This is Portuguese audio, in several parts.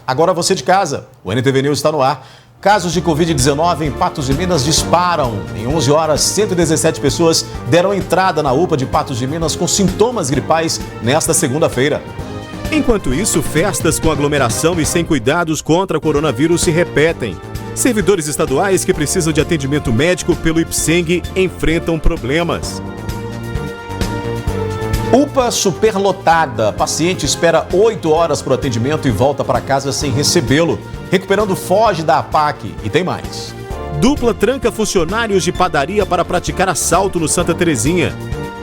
Agora você de casa, o NTV News está no ar. Casos de Covid-19 em Patos de Minas disparam. Em 11 horas, 117 pessoas deram entrada na UPA de Patos de Minas com sintomas gripais nesta segunda-feira. Enquanto isso, festas com aglomeração e sem cuidados contra o coronavírus se repetem. Servidores estaduais que precisam de atendimento médico pelo IPSENG enfrentam problemas. UPA superlotada. Paciente espera 8 horas para o atendimento e volta para casa sem recebê-lo. Recuperando foge da APAC. E tem mais. Dupla tranca funcionários de padaria para praticar assalto no Santa Terezinha.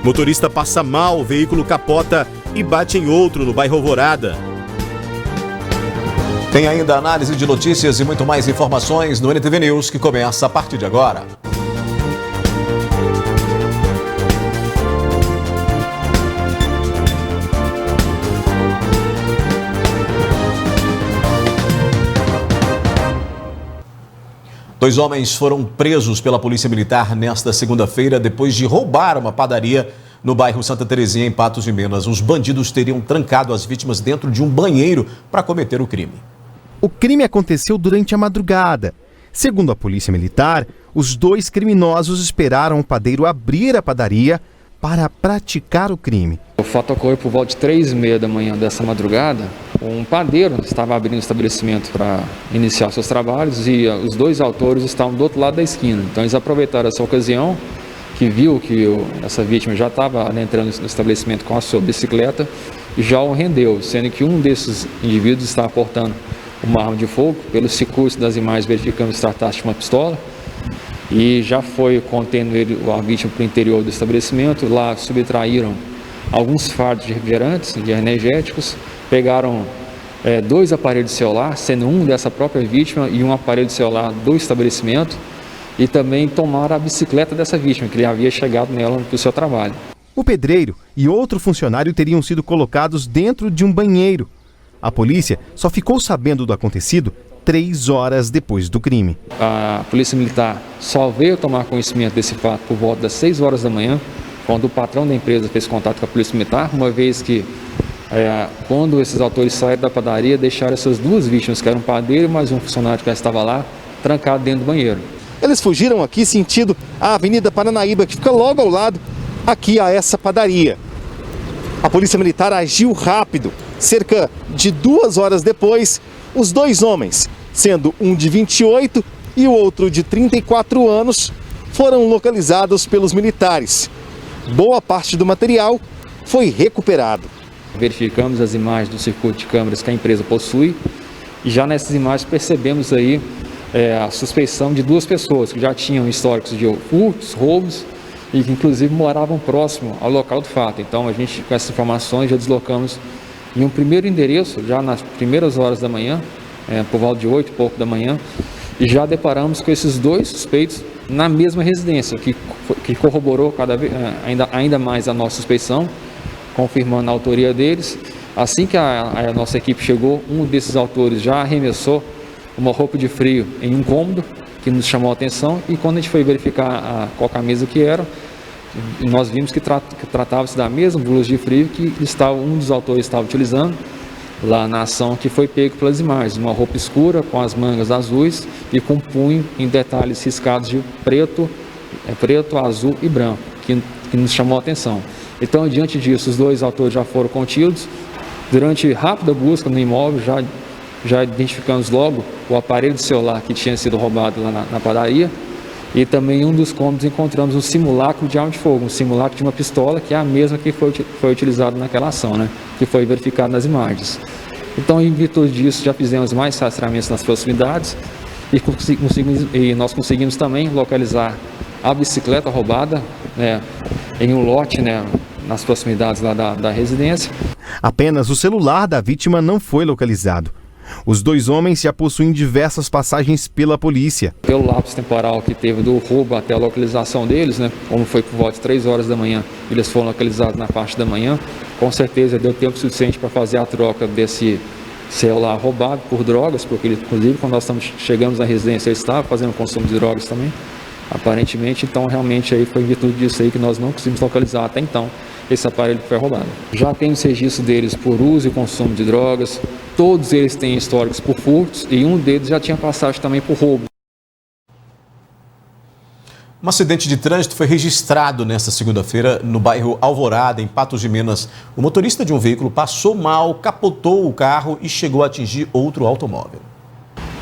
Motorista passa mal, veículo capota e bate em outro no bairro Alvorada. Tem ainda análise de notícias e muito mais informações no NTV News, que começa a partir de agora. Dois homens foram presos pela Polícia Militar nesta segunda-feira depois de roubar uma padaria no bairro Santa Terezinha, em Patos de Minas. Os bandidos teriam trancado as vítimas dentro de um banheiro para cometer o crime. O crime aconteceu durante a madrugada. Segundo a Polícia Militar, os dois criminosos esperaram o padeiro abrir a padaria para praticar o crime. O fato ocorreu por volta de 3h30 da manhã dessa madrugada. Um padeiro estava abrindo o estabelecimento para iniciar seus trabalhos e os dois autores estavam do outro lado da esquina. Então eles aproveitaram essa ocasião, que viu que essa vítima já estava entrando no estabelecimento com a sua bicicleta e já o rendeu, sendo que um desses indivíduos estava portando uma arma de fogo. Pelo circuito das imagens verificamos que tratasse de uma pistola e já foi contendo a vítima para o interior do estabelecimento. Lá subtraíram alguns fardos de refrigerantes, de energéticos, pegaram 2 aparelhos de celular, sendo um dessa própria vítima e um aparelho de celular do estabelecimento, e também tomaram a bicicleta dessa vítima, que havia chegado nela para o seu trabalho. O pedreiro e outro funcionário teriam sido colocados dentro de um banheiro. A polícia só ficou sabendo do acontecido 3 horas depois do crime. A Polícia Militar só veio tomar conhecimento desse fato por volta das 6 horas da manhã, quando o patrão da empresa fez contato com a Polícia Militar, uma vez que quando esses autores saíram da padaria, deixaram essas 2 vítimas, que eram um padeiro e mais um funcionário que já estava lá, trancado dentro do banheiro. Eles fugiram aqui sentido a Avenida Paranaíba, que fica logo ao lado aqui a essa padaria. A Polícia Militar agiu rápido. Cerca de 2 horas depois, os 2 homens, sendo um de 28 e o outro de 34 anos, foram localizados pelos militares. Boa parte do material foi recuperado. Verificamos as imagens do circuito de câmeras que a empresa possui e já nessas imagens percebemos aí a suspeição de 2 pessoas que já tinham históricos de furtos, roubos e que inclusive moravam próximo ao local do fato. Então a gente, com essas informações, já deslocamos em um primeiro endereço, já nas primeiras horas da manhã, por volta de 8 e pouco da manhã, e já deparamos com esses 2 suspeitos na mesma residência, que corroborou ainda mais a nossa suspeição, confirmando a autoria deles. Assim que a nossa equipe chegou, um desses autores já arremessou uma roupa de frio em um cômodo, que nos chamou a atenção, e quando a gente foi verificar qual camisa que era, nós vimos que tratava-se da mesma blusa de frio que um dos autores estava utilizando lá na ação, que foi pego pelas imagens, uma roupa escura com as mangas azuis e com punho em detalhes riscados de preto, azul e branco, que nos chamou a atenção. Então, diante disso, os 2 autores já foram contidos. Durante rápida busca no imóvel, já identificamos logo o aparelho de celular que tinha sido roubado lá na padaria, e também em um dos cômodos encontramos um simulacro de arma de fogo, um simulacro de uma pistola, que é a mesma que foi utilizada naquela ação, que foi verificada nas imagens. Então, em virtude disso, já fizemos mais rastreamentos nas proximidades e nós conseguimos também localizar a bicicleta roubada em um lote nas proximidades lá da residência. Apenas o celular da vítima não foi localizado. Os 2 homens já possuem diversas passagens pela polícia. Pelo lapso temporal que teve do roubo até a localização deles, como foi por volta de 3 horas da manhã, eles foram localizados na parte da manhã, com certeza deu tempo suficiente para fazer a troca desse celular roubado por drogas, porque inclusive quando nós chegamos na residência ele estava fazendo consumo de drogas também. Aparentemente, então, realmente aí foi em virtude disso aí que nós não conseguimos localizar até então esse aparelho que foi roubado. Já temos registro deles por uso e consumo de drogas, todos eles têm históricos por furtos e um deles já tinha passagem também por roubo. Um acidente de trânsito foi registrado nesta segunda-feira no bairro Alvorada, em Patos de Minas. O motorista de um veículo passou mal, capotou o carro e chegou a atingir outro automóvel.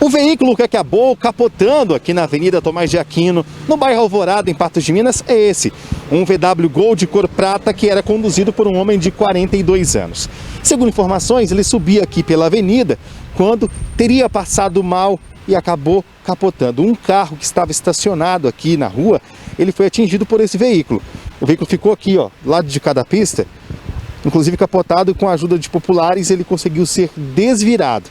O veículo que acabou capotando aqui na Avenida Tomás de Aquino, no bairro Alvorada, em Patos de Minas, é esse. Um VW Gol de cor prata que era conduzido por um homem de 42 anos. Segundo informações, ele subia aqui pela avenida quando teria passado mal e acabou capotando. Um carro que estava estacionado aqui na rua, ele foi atingido por esse veículo. O veículo ficou aqui, ó, lado de cada pista, inclusive capotado, e com a ajuda de populares ele conseguiu ser desvirado.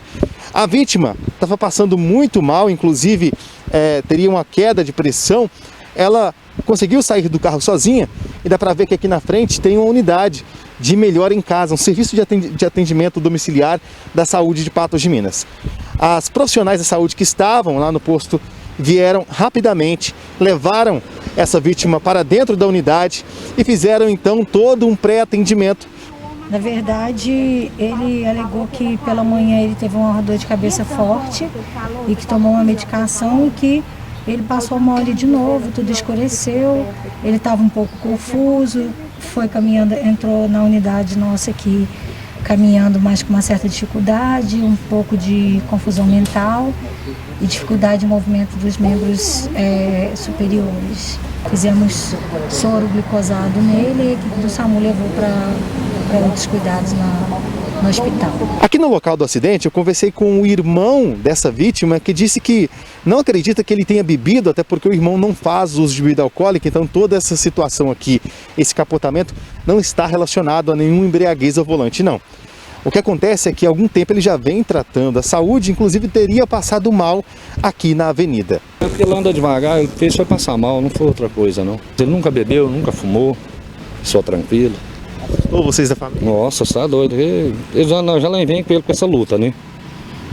A vítima estava passando muito mal, inclusive teria uma queda de pressão. Ela conseguiu sair do carro sozinha e dá para ver que aqui na frente tem uma unidade de Melhora em Casa, um serviço de atendimento domiciliar da saúde de Patos de Minas. As profissionais da saúde que estavam lá no posto vieram rapidamente, levaram essa vítima para dentro da unidade e fizeram então todo um pré-atendimento. Na verdade, ele alegou que pela manhã ele teve uma dor de cabeça forte e que tomou uma medicação e que ele passou mal ali de novo, tudo escureceu, ele estava um pouco confuso, foi caminhando, entrou na unidade nossa aqui, caminhando, mas com uma certa dificuldade, um pouco de confusão mental e dificuldade de movimento dos membros superiores. Fizemos soro glicosado nele e a equipe do SAMU levou para outros cuidados no hospital. Aqui no local do acidente eu conversei com o irmão dessa vítima que disse que não acredita que ele tenha bebido, até porque o irmão não faz uso de bebida alcoólica, então toda essa situação aqui, esse capotamento, não está relacionado a nenhum embriaguez ao volante, não. O que acontece é que há algum tempo ele já vem tratando a saúde, inclusive teria passado mal aqui na avenida. Porque ele anda devagar, ele fez foi passar mal, não foi outra coisa não. Ele nunca bebeu, nunca fumou, só tranquilo. Ou vocês da família? Nossa, você tá doido. Eu já nem venho com ele com essa luta, né?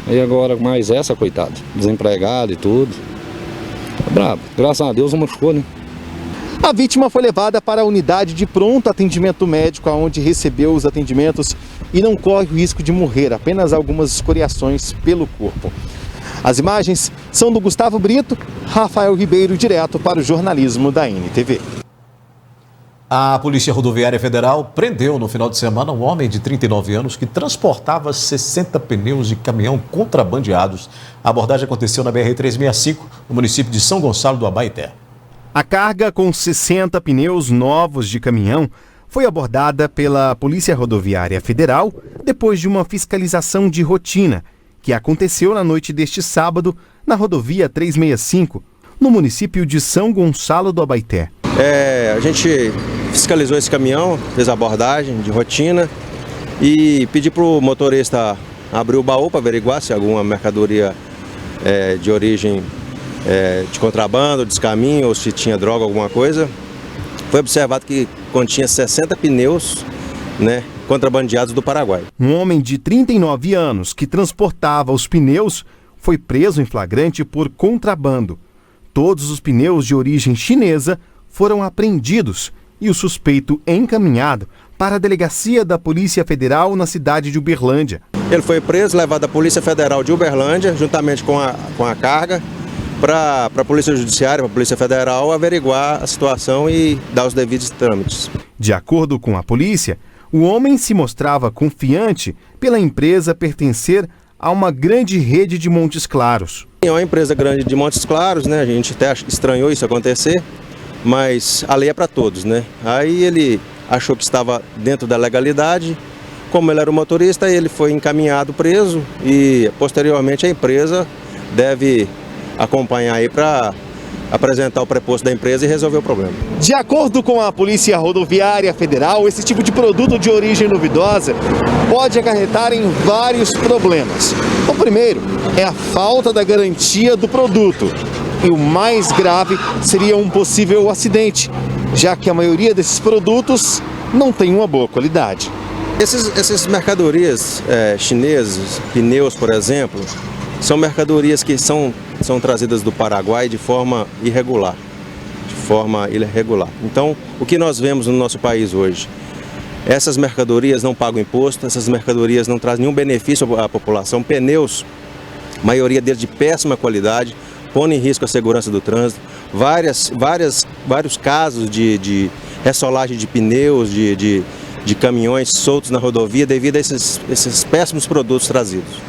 E agora mais essa, coitado, desempregado e tudo. É brabo, graças a Deus não machucou, né? A vítima foi levada para a unidade de pronto atendimento médico, onde recebeu os atendimentos e não corre o risco de morrer, apenas algumas escoriações pelo corpo. As imagens são do Gustavo Brito, Rafael Ribeiro, direto para o jornalismo da NTV. A Polícia Rodoviária Federal prendeu no final de semana um homem de 39 anos que transportava 60 pneus de caminhão contrabandeados. A abordagem aconteceu na BR-365, no município de São Gonçalo do Abaeté. A carga com 60 pneus novos de caminhão foi abordada pela Polícia Rodoviária Federal depois de uma fiscalização de rotina que aconteceu na noite deste sábado na rodovia 365, no município de São Gonçalo do Abaeté. A gente fiscalizou esse caminhão, fez a abordagem de rotina e pedi para o motorista abrir o baú para averiguar se alguma mercadoria de origem de contrabando, descaminho ou se tinha droga, alguma coisa. Foi observado que continha 60 pneus, contrabandeados do Paraguai. Um homem de 39 anos que transportava os pneus foi preso em flagrante por contrabando. Todos os pneus de origem chinesa foram apreendidos e o suspeito encaminhado para a delegacia da Polícia Federal na cidade de Uberlândia. Ele foi preso, levado à Polícia Federal de Uberlândia, juntamente com a carga, para a Polícia Judiciária, para a Polícia Federal, averiguar a situação e dar os devidos trâmites. De acordo com a polícia, o homem se mostrava confiante pela empresa pertencer a uma grande rede de Montes Claros. É uma empresa grande de Montes Claros, a gente até estranhou isso acontecer, mas a lei é para todos, Aí ele achou que estava dentro da legalidade, como ele era o motorista, ele foi encaminhado preso e posteriormente a empresa deve acompanhar aí para apresentar o preposto da empresa e resolver o problema. De acordo com a Polícia Rodoviária Federal, esse tipo de produto de origem duvidosa pode acarretar em vários problemas. O primeiro é a falta da garantia do produto. E o mais grave seria um possível acidente, já que a maioria desses produtos não tem uma boa qualidade. Essas mercadorias chinesas, pneus, por exemplo, são mercadorias que são trazidas do Paraguai de forma irregular. forma irregular. Então, o que nós vemos no nosso país hoje? Essas mercadorias não pagam imposto, essas mercadorias não trazem nenhum benefício à população, pneus, a maioria deles de péssima qualidade, põe em risco a segurança do trânsito, vários casos de ressolagem de pneus, de caminhões soltos na rodovia devido a esses péssimos produtos trazidos.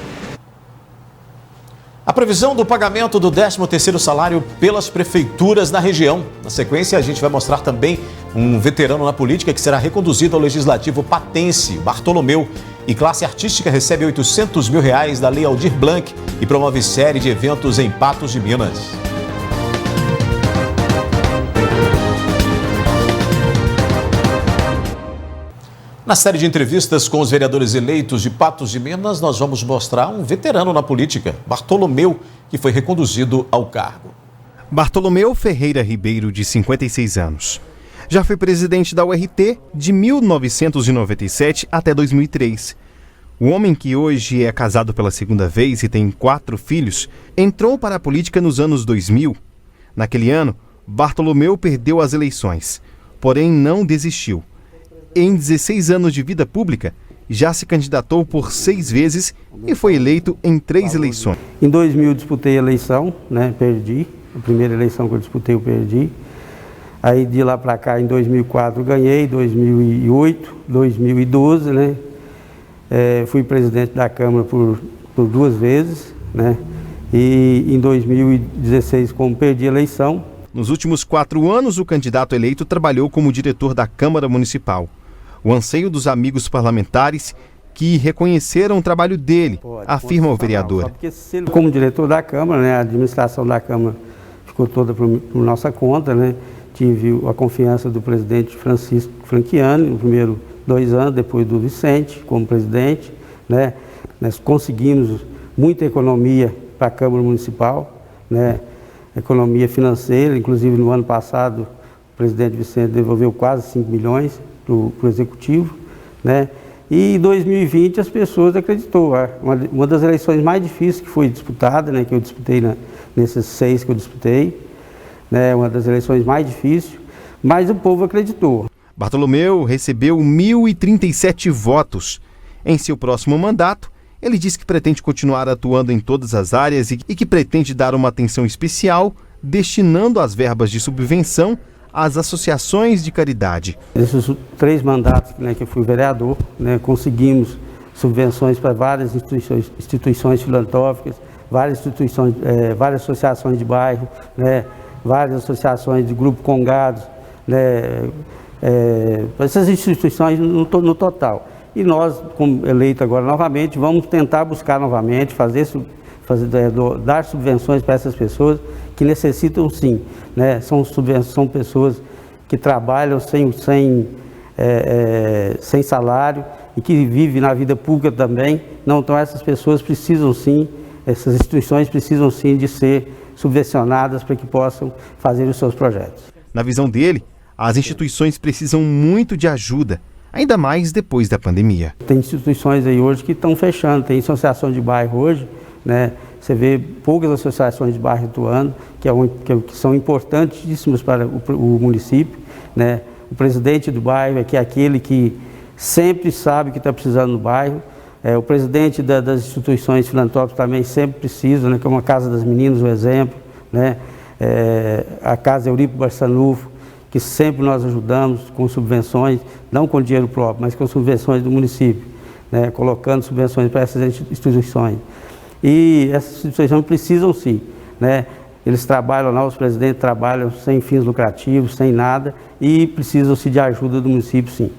A previsão do pagamento do 13º salário pelas prefeituras na região. Na sequência, a gente vai mostrar também um veterano na política que será reconduzido ao Legislativo patense, Bartolomeu. E classe artística recebe R$800 mil da Lei Aldir Blanc e promove série de eventos em Patos de Minas. Na série de entrevistas com os vereadores eleitos de Patos de Minas, nós vamos mostrar um veterano na política, Bartolomeu, que foi reconduzido ao cargo. Bartolomeu Ferreira Ribeiro, de 56 anos. Já foi presidente da URT de 1997 até 2003. O homem, que hoje é casado pela segunda vez e tem 4 filhos, entrou para a política nos anos 2000. Naquele ano, Bartolomeu perdeu as eleições, porém não desistiu. Em 16 anos de vida pública, já se candidatou por 6 vezes e foi eleito em 3 eleições. Em 2000 disputei a eleição, perdi. A primeira eleição que eu disputei eu perdi. Aí de lá para cá, em 2004 ganhei, 2008, 2012, fui presidente da Câmara por 2 vezes, E em 2016, como perdi a eleição. Nos últimos 4 anos, o candidato eleito trabalhou como diretor da Câmara Municipal. O anseio dos amigos parlamentares que reconheceram o trabalho dele, afirma o vereador. Como diretor da Câmara, a administração da Câmara ficou toda por nossa conta, Tive a confiança do presidente Francisco Franchiani, nos primeiros 2 anos, depois do Vicente, como presidente, Nós conseguimos muita economia para a Câmara Municipal, Economia financeira, inclusive no ano passado o presidente Vicente devolveu quase 5 milhões para o Executivo, E em 2020 as pessoas acreditou. Uma das eleições mais difíceis que foi disputada, que eu disputei nesses 6 que eu disputei, uma das eleições mais difíceis, mas o povo acreditou. Bartolomeu recebeu 1.037 votos. Em seu próximo mandato, ele disse que pretende continuar atuando em todas as áreas e que pretende dar uma atenção especial, destinando as verbas de subvenção às associações de caridade. Nesses 3 mandatos que eu fui vereador, conseguimos subvenções para várias instituições filantrópicas, várias associações de bairro, várias associações de grupo Congados, essas instituições no total. E nós, como eleito agora novamente, vamos tentar buscar novamente, dar subvenções para essas pessoas que necessitam sim. São pessoas que trabalham sem salário e que vivem na vida pública também. Então essas pessoas precisam sim, essas instituições precisam sim de ser subvencionadas para que possam fazer os seus projetos. Na visão dele, as instituições precisam muito de ajuda, ainda mais depois da pandemia. Tem instituições aí hoje que estão fechando, tem associação de bairro hoje, Você vê poucas associações de bairro atuando, que são importantíssimas para o município, O presidente do bairro é aquele que sempre sabe o que está precisando no bairro. O presidente das instituições filantrópicas também sempre precisa, como a Casa das Meninas, um exemplo, a Casa Euripo Barçanufo, que sempre nós ajudamos com subvenções, não com dinheiro próprio, mas com subvenções do município, colocando subvenções para essas instituições. E essas instituições precisam sim, Eles trabalham lá, os presidentes trabalham sem fins lucrativos, sem nada, e precisam-se de ajuda do município sim.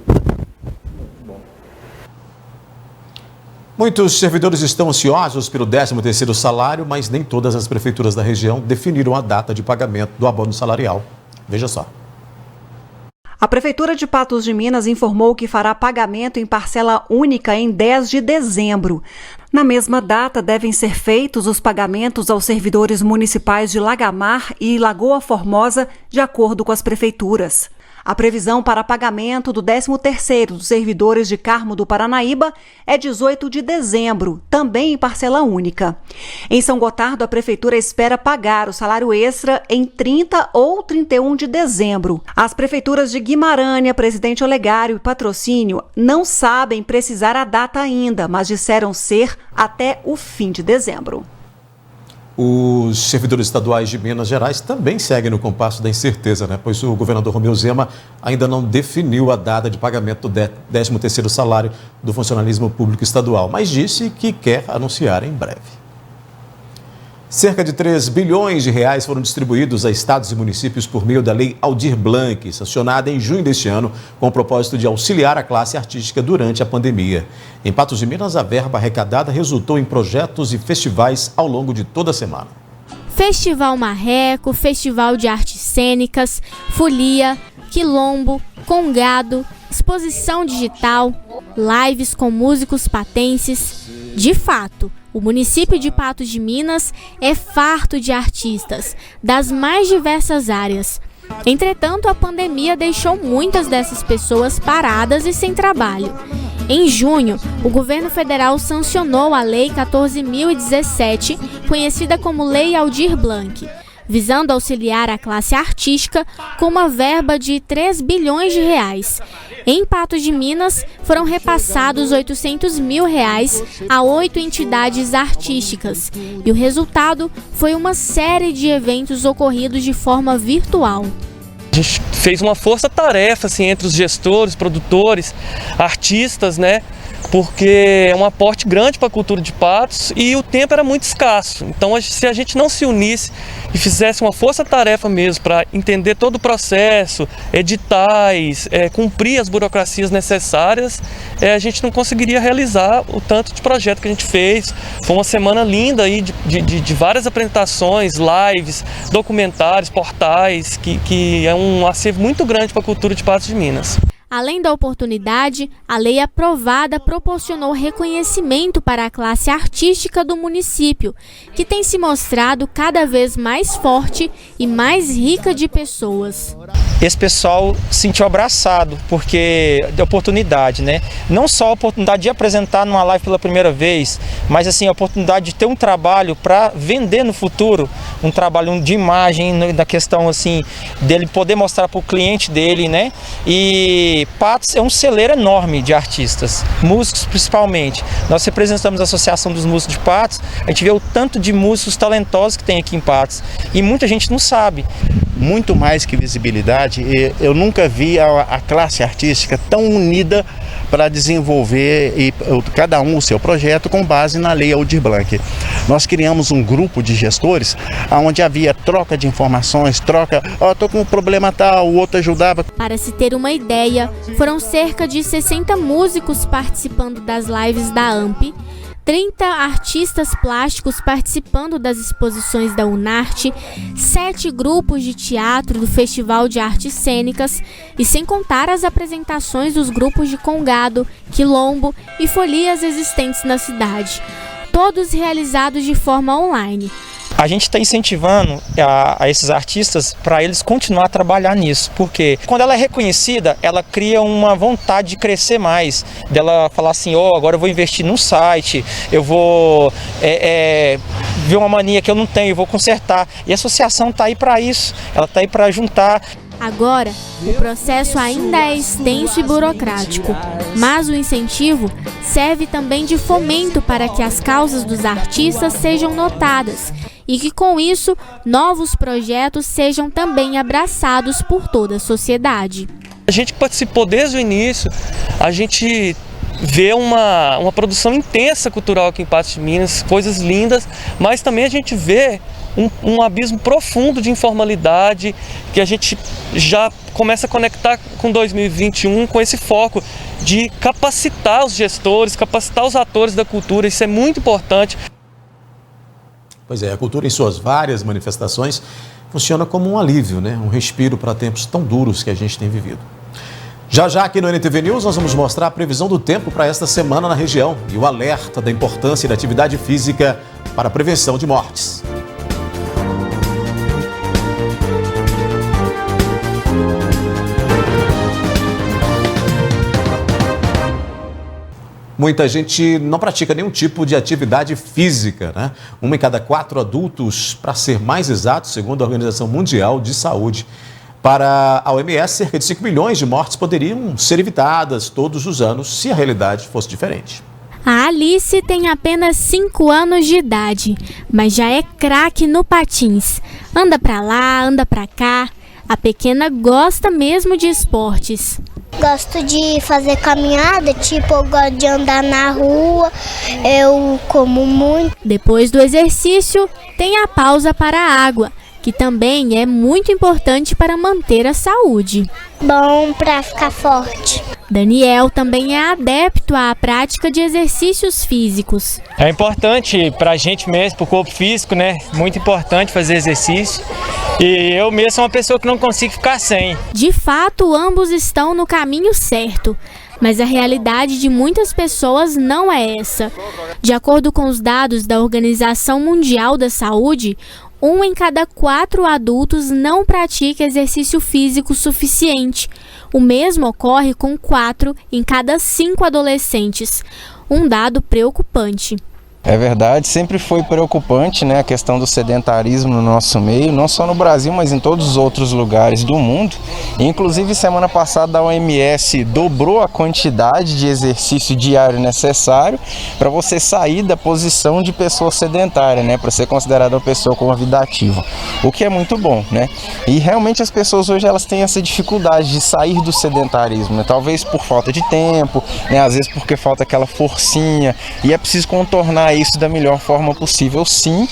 Muitos servidores estão ansiosos pelo 13º salário, mas nem todas as prefeituras da região definiram a data de pagamento do abono salarial. Veja só. A Prefeitura de Patos de Minas informou que fará pagamento em parcela única em 10 de dezembro. Na mesma data, devem ser feitos os pagamentos aos servidores municipais de Lagamar e Lagoa Formosa, de acordo com as prefeituras. A previsão para pagamento do 13º dos servidores de Carmo do Paranaíba é 18 de dezembro, também em parcela única. Em São Gotardo, a Prefeitura espera pagar o salário extra em 30 ou 31 de dezembro. As prefeituras de Guimarães, Presidente Olegário e Patrocínio não sabem precisar a data ainda, mas disseram ser até o fim de dezembro. Os servidores estaduais de Minas Gerais também seguem no compasso da incerteza, pois o governador Romeu Zema ainda não definiu a data de pagamento do 13º salário do funcionalismo público estadual, mas disse que quer anunciar em breve. Cerca de 3 bilhões de reais foram distribuídos a estados e municípios por meio da Lei Aldir Blanc, sancionada em junho deste ano, com o propósito de auxiliar a classe artística durante a pandemia. Em Patos de Minas, a verba arrecadada resultou em projetos e festivais ao longo de toda a semana. Festival Marreco, Festival de Artes Cênicas, Folia, Quilombo, Congado, exposição digital, lives com músicos patenses. De fato, o município de Patos de Minas é farto de artistas, das mais diversas áreas. Entretanto, a pandemia deixou muitas dessas pessoas paradas e sem trabalho. Em junho, o governo federal sancionou a Lei 14.017, conhecida como Lei Aldir Blanc, visando auxiliar a classe artística com uma verba de 3 bilhões de reais. Em Patos de Minas, foram repassados 800 mil reais a 8 entidades artísticas. E o resultado foi uma série de eventos ocorridos de forma virtual. A gente fez uma força-tarefa entre os gestores, produtores, artistas, porque é um aporte grande para a cultura de Patos e o tempo era muito escasso. Então, se a gente não se unisse e fizesse uma força-tarefa mesmo para entender todo o processo, editais, cumprir as burocracias necessárias, a gente não conseguiria realizar o tanto de projeto que a gente fez. Foi uma semana linda aí de várias apresentações, lives, documentários, portais, que é um acervo muito grande para a cultura de Patos de Minas. Além da oportunidade, a lei aprovada proporcionou reconhecimento para a classe artística do município, que tem se mostrado cada vez mais forte e mais rica de pessoas. Esse pessoal se sentiu abraçado, porque da oportunidade, Não só a oportunidade de apresentar numa live pela primeira vez, mas assim, a oportunidade de ter um trabalho para vender no futuro, um trabalho de imagem, da questão assim, dele poder mostrar para o cliente dele, E Patos é um celeiro enorme de artistas, músicos principalmente. Nós representamos a Associação dos Músicos de Patos, a gente vê o tanto de músicos talentosos que tem aqui em Patos e muita gente não sabe. Muito mais que visibilidade, eu nunca vi a classe artística tão unida para desenvolver cada um o seu projeto com base na Lei Aldir Blanc. Nós criamos um grupo de gestores onde havia troca de informações, estou com um problema tal, o outro ajudava. Para se ter uma ideia, foram cerca de 60 músicos participando das lives da AMP, 30 artistas plásticos participando das exposições da Unarte, 7 grupos de teatro do Festival de Artes Cênicas e sem contar as apresentações dos grupos de Congado, Quilombo e folias existentes na cidade, todos realizados de forma online. A gente está incentivando a esses artistas para eles continuar a trabalhar nisso, porque quando ela é reconhecida, ela cria uma vontade de crescer mais, dela falar assim, agora eu vou investir num site, eu vou ver uma mania que eu não tenho, eu vou consertar. E a associação está aí para isso, ela está aí para juntar. Agora, o processo ainda é extenso e burocrático, mas o incentivo serve também de fomento para que as causas dos artistas sejam notadas e que, com isso, novos projetos sejam também abraçados por toda a sociedade. A gente participou desde o início, a gente vê uma produção intensa cultural aqui em Patos de Minas, coisas lindas, mas também a gente vê um abismo profundo de informalidade que a gente já começa a conectar com 2021 com esse foco de capacitar os gestores, capacitar os atores da cultura, isso é muito importante. Pois é, a cultura em suas várias manifestações funciona como um alívio, um respiro para tempos tão duros que a gente tem vivido. Já aqui no NTV News nós vamos mostrar a previsão do tempo para esta semana na região e o alerta da importância da atividade física para a prevenção de mortes. Muita gente não pratica nenhum tipo de atividade física, né? 1 em cada 4 adultos, para ser mais exato, segundo a Organização Mundial de Saúde. Para a OMS, cerca de 5 milhões de mortes poderiam ser evitadas todos os anos se a realidade fosse diferente. A Alice tem apenas 5 anos de idade, mas já é craque no patins. Anda pra lá, anda pra cá. A pequena gosta mesmo de esportes. Gosto de fazer caminhada, tipo, eu gosto de andar na rua, eu como muito. Depois do exercício, tem a pausa para a água, que também é muito importante para manter a saúde. Bom para ficar forte. Daniel também é adepto à prática de exercícios físicos. É importante para a gente mesmo, para o corpo físico, né? Muito importante fazer exercício. E eu mesmo sou uma pessoa que não consigo ficar sem. De fato, ambos estão no caminho certo. Mas a realidade de muitas pessoas não é essa. De acordo com os dados da Organização Mundial da Saúde, 1 em cada 4 adultos não pratica exercício físico suficiente. O mesmo ocorre com 4 em cada 5 adolescentes. Um dado preocupante. É verdade, sempre foi preocupante, né, a questão do sedentarismo no nosso meio, não só no Brasil, mas em todos os outros lugares do mundo. Inclusive, semana passada a OMS dobrou a quantidade de exercício diário necessário para você sair da posição de pessoa sedentária, né, para ser considerada uma pessoa com uma vida ativa, o que é muito bom, né? E realmente as pessoas hoje elas têm essa dificuldade de sair do sedentarismo, né? Talvez por falta de tempo, né, às vezes porque falta aquela forcinha, e é preciso contornar isso da melhor forma possível, sim.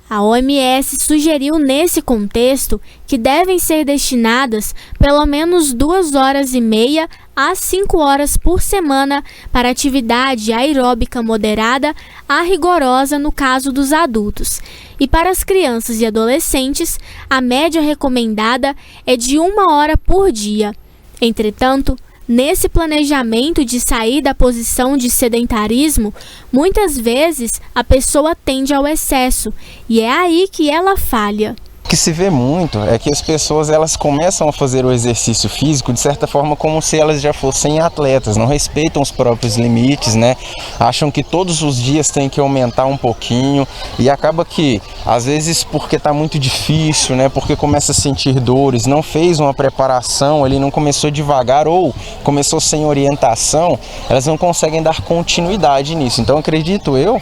A OMS sugeriu nesse contexto que devem ser destinadas pelo menos 2h30 a 5 horas por semana para atividade aeróbica moderada a rigorosa no caso dos adultos. E para as crianças e adolescentes, a média recomendada é de 1 hora por dia. Entretanto, nesse planejamento de sair da posição de sedentarismo, muitas vezes a pessoa tende ao excesso e é aí que ela falha. O que se vê muito é que as pessoas elas começam a fazer o exercício físico de certa forma como se elas já fossem atletas, não respeitam os próprios limites, né? Acham que todos os dias tem que aumentar um pouquinho e acaba que às vezes porque está muito difícil, né? Porque começa a sentir dores, não fez uma preparação, ele não começou devagar ou começou sem orientação, elas não conseguem dar continuidade nisso. Então acredito eu,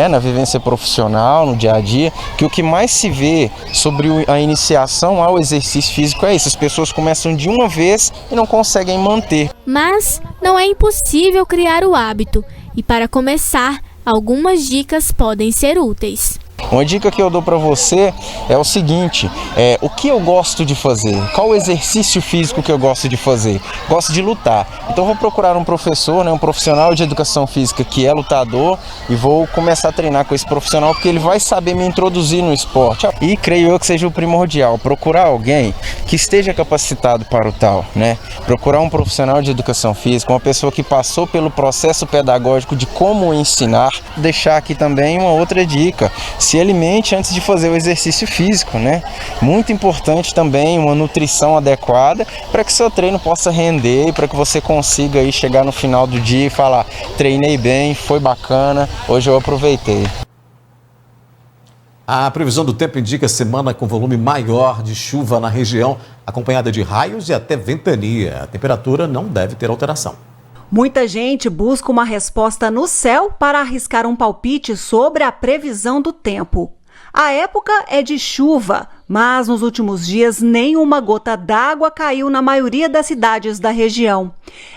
na vivência profissional, no dia a dia, que o que mais se vê sobre a iniciação ao exercício físico é isso, as pessoas começam de uma vez e não conseguem manter. Mas não é impossível criar o hábito e para começar, algumas dicas podem ser úteis. Uma dica que eu dou para você é o seguinte, o que eu gosto de fazer? Qual o exercício físico que eu gosto de fazer? Gosto de lutar. Então vou procurar um professor, né, um profissional de educação física que é lutador e vou começar a treinar com esse profissional porque ele vai saber me introduzir no esporte. E creio eu que seja o primordial, procurar alguém que esteja capacitado para o tal, né? Procurar um profissional de educação física, uma pessoa que passou pelo processo pedagógico de como ensinar. Deixar aqui também uma outra dica. Se alimente antes de fazer o exercício físico, né? Muito importante também uma nutrição adequada para que seu treino possa render e para que você consiga aí chegar no final do dia e falar: treinei bem, foi bacana, hoje eu aproveitei. A previsão do tempo indica semana com volume maior de chuva na região, acompanhada de raios e até ventania. A temperatura não deve ter alteração. Muita gente busca uma resposta no céu para arriscar um palpite sobre a previsão do tempo. A época é de chuva, mas nos últimos dias nenhuma gota d'água caiu na maioria das cidades da região.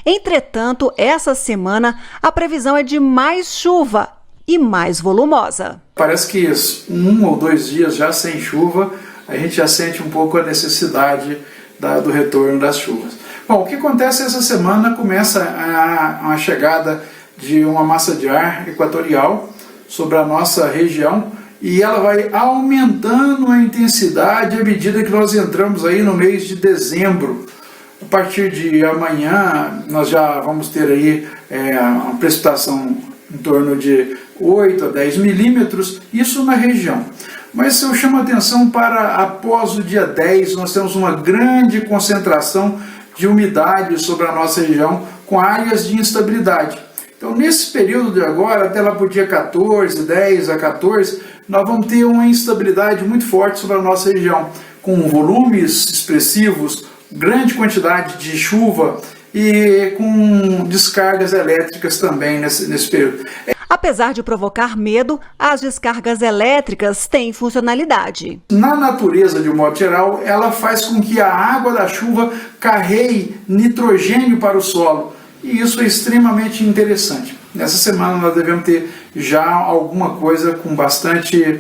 Entretanto, essa semana a previsão é de mais chuva e mais volumosa. Parece que 1 ou 2 dias já sem chuva, a gente já sente um pouco a necessidade do retorno das chuvas. Bom, o que acontece essa semana começa a chegada de uma massa de ar equatorial sobre a nossa região e ela vai aumentando a intensidade à medida que nós entramos aí no mês de dezembro. A partir de amanhã nós já vamos ter aí uma precipitação em torno de 8 a 10 milímetros, isso na região. Mas eu chamo a atenção para após o dia 10 nós temos uma grande concentração de umidade sobre a nossa região com áreas de instabilidade. Então, nesse período de agora, até lá para o dia 14, 10 a 14, nós vamos ter uma instabilidade muito forte sobre a nossa região, com volumes expressivos, grande quantidade de chuva e com descargas elétricas também nesse período. Apesar de provocar medo, as descargas elétricas têm funcionalidade. Na natureza, de um modo geral, ela faz com que a água da chuva carregue nitrogênio para o solo. E isso é extremamente interessante. Nessa semana nós devemos ter já alguma coisa com bastante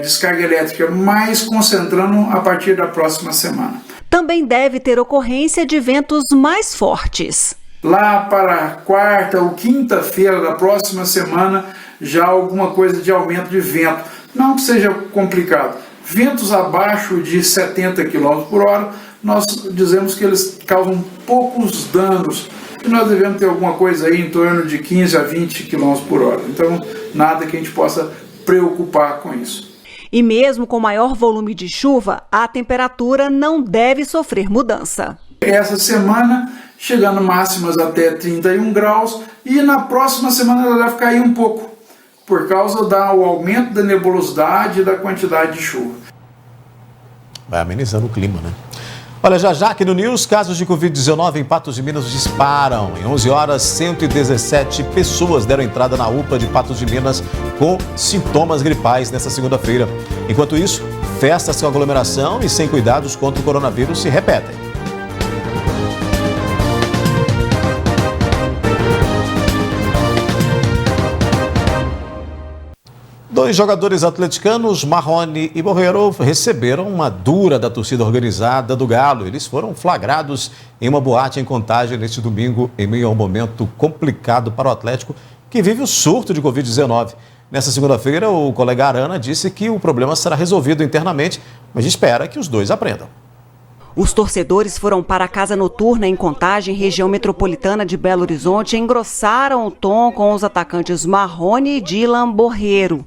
descarga elétrica, mas concentrando a partir da próxima semana. Também deve ter ocorrência de ventos mais fortes. Lá para quarta ou quinta-feira da próxima semana, já alguma coisa de aumento de vento. Não que seja complicado. Ventos abaixo de 70 km por hora, nós dizemos que eles causam poucos danos. E nós devemos ter alguma coisa aí em torno de 15 a 20 km por hora. Então, nada que a gente possa preocupar com isso. E mesmo com maior volume de chuva, a temperatura não deve sofrer mudança. Essa semana, chegando máximas até 31 graus, e na próxima semana ela deve cair um pouco, por causa do aumento da nebulosidade e da quantidade de chuva. Vai amenizando o clima, né? Olha, já aqui no News, casos de Covid-19 em Patos de Minas disparam. Em 11 horas, 117 pessoas deram entrada na UPA de Patos de Minas com sintomas gripais nesta segunda-feira. Enquanto isso, festas com aglomeração e sem cuidados contra o coronavírus se repetem. Dois jogadores atleticanos, Marrone e Borreiro, receberam uma dura da torcida organizada do Galo. Eles foram flagrados em uma boate em Contagem neste domingo, em meio a um momento complicado para o Atlético, que vive o surto de Covid-19. Nessa segunda-feira, o colega Arana disse que o problema será resolvido internamente, mas espera que os dois aprendam. Os torcedores foram para a casa noturna em Contagem, região metropolitana de Belo Horizonte, e engrossaram o tom com os atacantes Marrone e Dylan Borreiro.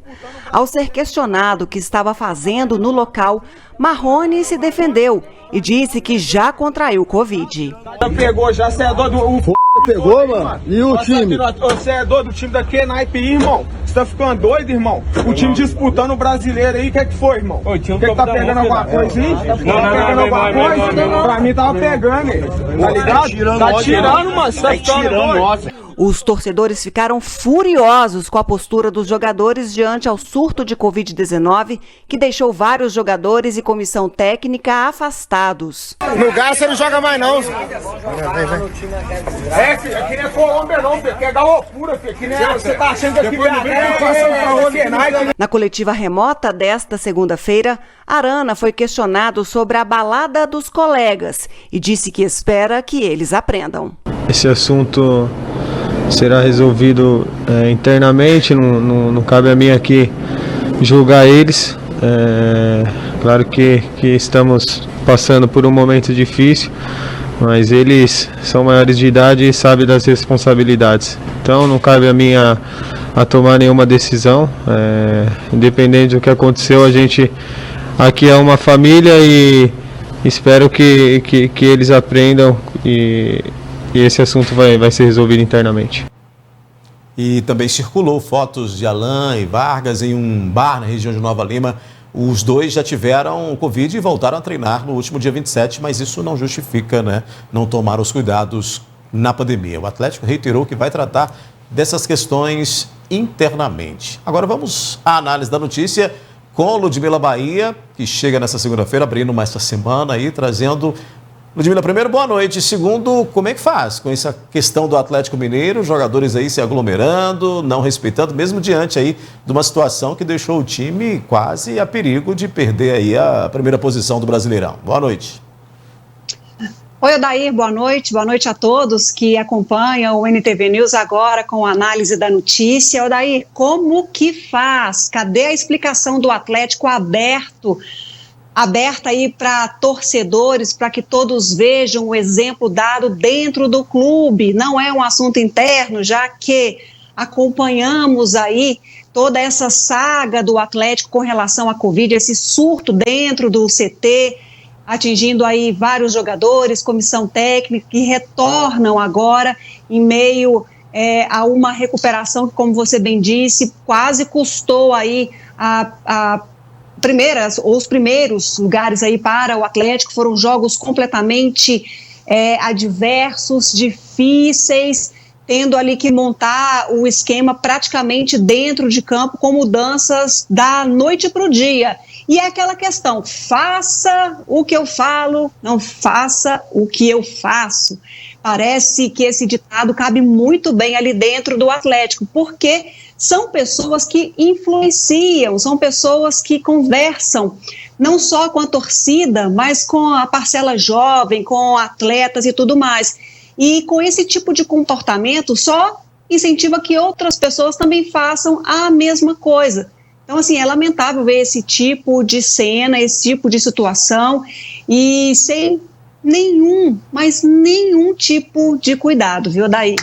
Ao ser questionado o que estava fazendo no local, Marrone se defendeu e disse que já contraiu Covid. Já pegou, já você é dono do... Pegou, mano? E o time? Você é dono do time daqui, naipe, irmão. Você tá ficando doido, irmão? O time disputando o brasileiro aí, o que é que foi, irmão? O que tá pegando alguma coisa aí? Tá pegando alguma coisa? Pra mim tava pegando, tá ligado? Tá tirando, mano. Você tá ficando doido. Os torcedores ficaram furiosos com a postura dos jogadores diante ao surto de Covid-19, que deixou vários jogadores e comissão técnica afastados. No Galo você não joga mais, não. Filho, aqui não é Colômbia, não, filho. Aqui é galopura, filho. Aqui não é... Você tá achando que aqui é... Na coletiva remota desta segunda-feira, Arana foi questionado sobre a balada dos colegas e disse que espera que eles aprendam. Esse assunto será resolvido internamente, não cabe a mim aqui julgar eles. Claro que estamos passando por um momento difícil, mas eles são maiores de idade e sabem das responsabilidades. Então não cabe a mim a tomar nenhuma decisão. Independente do que aconteceu, a gente aqui é uma família e espero que eles aprendam e esse assunto vai ser resolvido internamente. E também circulou fotos de Alain e Vargas em um bar na região de Nova Lima. Os dois já tiveram Covid e voltaram a treinar no último dia 27, mas isso não justifica, né, não tomar os cuidados na pandemia. O Atlético reiterou que vai tratar dessas questões internamente. Agora vamos à análise da notícia com Ludmila Bahia, que chega nessa segunda-feira, abrindo mais essa semana aí, trazendo... Ludmila, primeiro, boa noite. Segundo, como é que faz com essa questão do Atlético Mineiro, jogadores aí se aglomerando, não respeitando, mesmo diante aí de uma situação que deixou o time quase a perigo de perder aí a primeira posição do Brasileirão. Boa noite. Oi, Odair, boa noite a todos que acompanham o NTV News agora com a análise da notícia. Odair, como que faz? Cadê a explicação do Atlético aberta aí para torcedores, para que todos vejam o exemplo dado dentro do clube? Não é um assunto interno, já que acompanhamos aí toda essa saga do Atlético com relação à Covid, esse surto dentro do CT, atingindo aí vários jogadores, comissão técnica, que retornam agora em meio a uma recuperação que, como você bem disse, quase custou aí os primeiros lugares aí para o Atlético. Foram jogos completamente adversos, difíceis, tendo ali que montar o esquema praticamente dentro de campo, com mudanças da noite para o dia. E é aquela questão, faça o que eu falo, não faça o que eu faço. Parece que esse ditado cabe muito bem ali dentro do Atlético, porque são pessoas que influenciam, são pessoas que conversam, não só com a torcida, mas com a parcela jovem, com atletas e tudo mais. E com esse tipo de comportamento só incentiva que outras pessoas também façam a mesma coisa. Então, assim, é lamentável ver esse tipo de cena, esse tipo de situação, e sem mas nenhum tipo de cuidado, viu, Daí?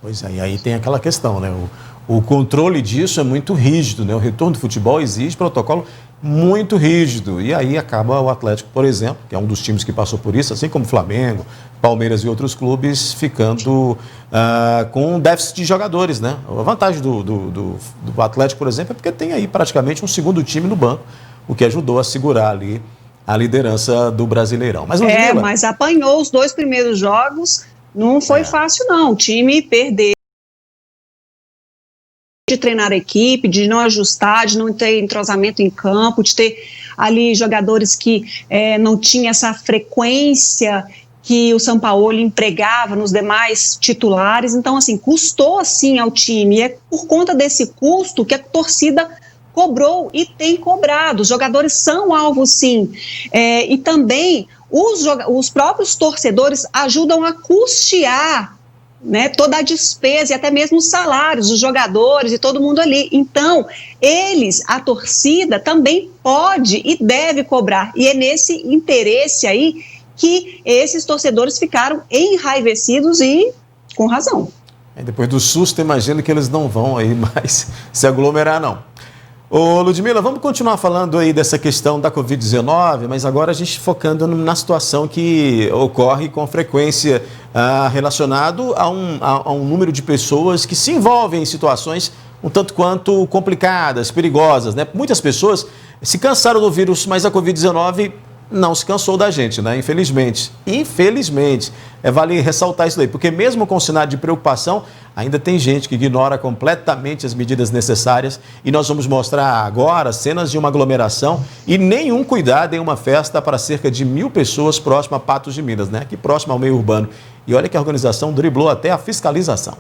Pois é, e aí tem aquela questão, né? O controle disso é muito rígido, né? O retorno do futebol exige protocolo muito rígido, e aí acaba o Atlético, por exemplo, que é um dos times que passou por isso, assim como o Flamengo, Palmeiras e outros clubes, ficando com um déficit de jogadores, né? A vantagem do Atlético, por exemplo, é porque tem aí praticamente um segundo time no banco, o que ajudou a segurar ali a liderança do Brasileirão. Mas, mas apanhou os 2 primeiros jogos, não foi fácil não, o time perdeu, de treinar a equipe, de não ajustar, de não ter entrosamento em campo, de ter ali jogadores que não tinham essa frequência que o Sampaoli empregava nos demais titulares. Então, assim, custou assim ao time, e é por conta desse custo que a torcida cobrou e tem cobrado. Os jogadores são alvo, sim, e também os próprios torcedores ajudam a custear, né, toda a despesa e até mesmo os salários dos jogadores e todo mundo ali. Então, a torcida também pode e deve cobrar, e é nesse interesse aí que esses torcedores ficaram enraivecidos e com razão. Depois do susto, imagino que eles não vão aí mais se aglomerar, não. Ô, Ludmila, vamos continuar falando aí dessa questão da Covid-19, mas agora a gente focando na situação que ocorre com frequência relacionado a um número de pessoas que se envolvem em situações um tanto quanto complicadas, perigosas, né? Muitas pessoas se cansaram do vírus, mas a Covid-19 não se cansou da gente, né? Infelizmente. Vale ressaltar isso daí, porque mesmo com sinal de preocupação, ainda tem gente que ignora completamente as medidas necessárias, e nós vamos mostrar agora cenas de uma aglomeração e nenhum cuidado em uma festa para cerca de 1.000 pessoas próximo a Patos de Minas, né? Aqui próximo ao meio urbano. E olha que a organização driblou até a fiscalização.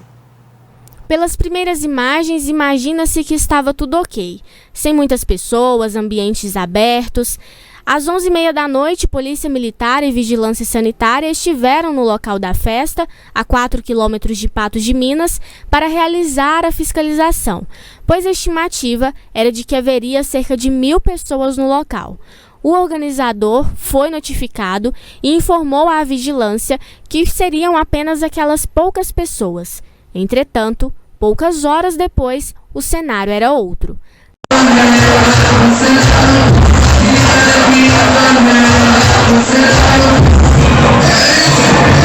Pelas primeiras imagens, imagina-se que estava tudo ok, sem muitas pessoas, ambientes abertos. Às 11h30 da noite, Polícia Militar e Vigilância Sanitária estiveram no local da festa, a 4 quilômetros de Patos de Minas, para realizar a fiscalização, pois a estimativa era de que haveria cerca de 1.000 pessoas no local. O organizador foi notificado e informou à vigilância que seriam apenas aquelas poucas pessoas. Entretanto, poucas horas depois, o cenário era outro.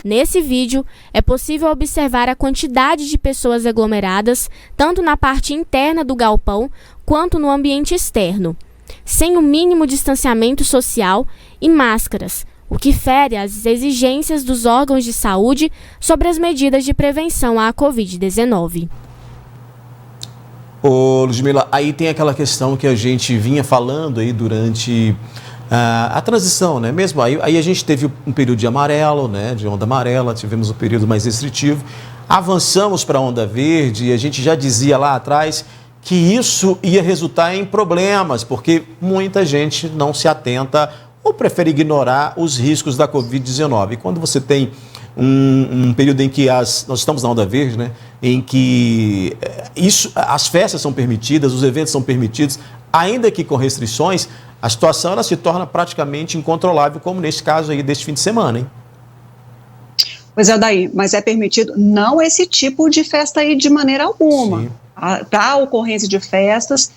Nesse vídeo, é possível observar a quantidade de pessoas aglomeradas, tanto na parte interna do galpão, quanto no ambiente externo, sem o mínimo distanciamento social e máscaras, o que fere as exigências dos órgãos de saúde sobre as medidas de prevenção à Covid-19. Ô, Ludmila, aí tem aquela questão que a gente vinha falando aí durante a transição, né? Mesmo aí a gente teve um período de amarelo, né? De onda amarela, tivemos um período mais restritivo, avançamos para a onda verde e a gente já dizia lá atrás que isso ia resultar em problemas, porque muita gente não se atenta ou prefere ignorar os riscos da Covid-19. E quando você tem um período em que nós estamos na onda verde, né? Em que as festas são permitidas, os eventos são permitidos, ainda que com restrições, a situação ela se torna praticamente incontrolável, como neste caso aí deste fim de semana, hein? Pois é, Daí, mas é permitido não esse tipo de festa aí de maneira alguma. Para a ocorrência de festas,